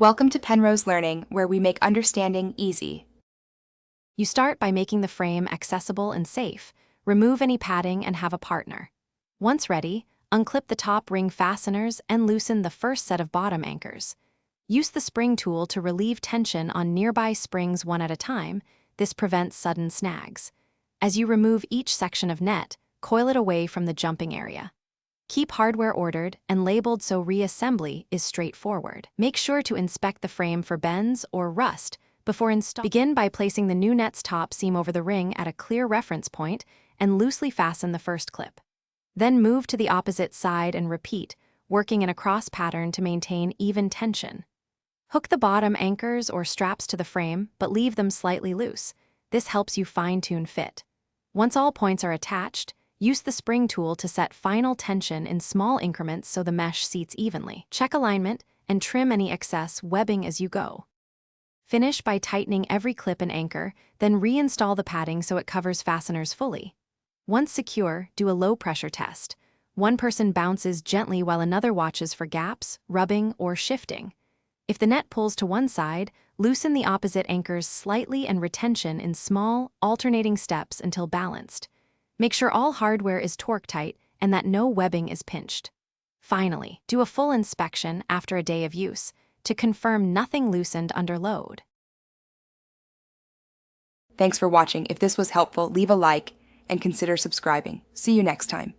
Welcome to Penrose Learning, where we make understanding easy. You start by making the frame accessible and safe. Remove any padding and have a partner. Once ready, unclip the top ring fasteners and loosen the first set of bottom anchors. Use the spring tool to relieve tension on nearby springs one at a time. This prevents sudden snags. As you remove each section of net, coil it away from the jumping area. Keep hardware ordered and labeled so reassembly is straightforward. Make sure to inspect the frame for bends or rust before installing. Begin by placing the new net's top seam over the ring at a clear reference point and loosely fasten the first clip. Then move to the opposite side and repeat, working in a cross pattern to maintain even tension. Hook the bottom anchors or straps to the frame, but leave them slightly loose. This helps you fine-tune fit. Once all points are attached, use the spring tool to set final tension in small increments so the mesh seats evenly. Check alignment and trim any excess webbing as you go. Finish by tightening every clip and anchor, then reinstall the padding so it covers fasteners fully. Once secure, do a low-pressure test. One person bounces gently while another watches for gaps, rubbing, or shifting. If the net pulls to one side, loosen the opposite anchors slightly and retention in small, alternating steps until balanced. Make sure all hardware is torque tight and that no webbing is pinched. Finally, do a full inspection after a day of use to confirm nothing loosened under load. Thanks for watching. If this was helpful, leave a like and consider subscribing. See you next time.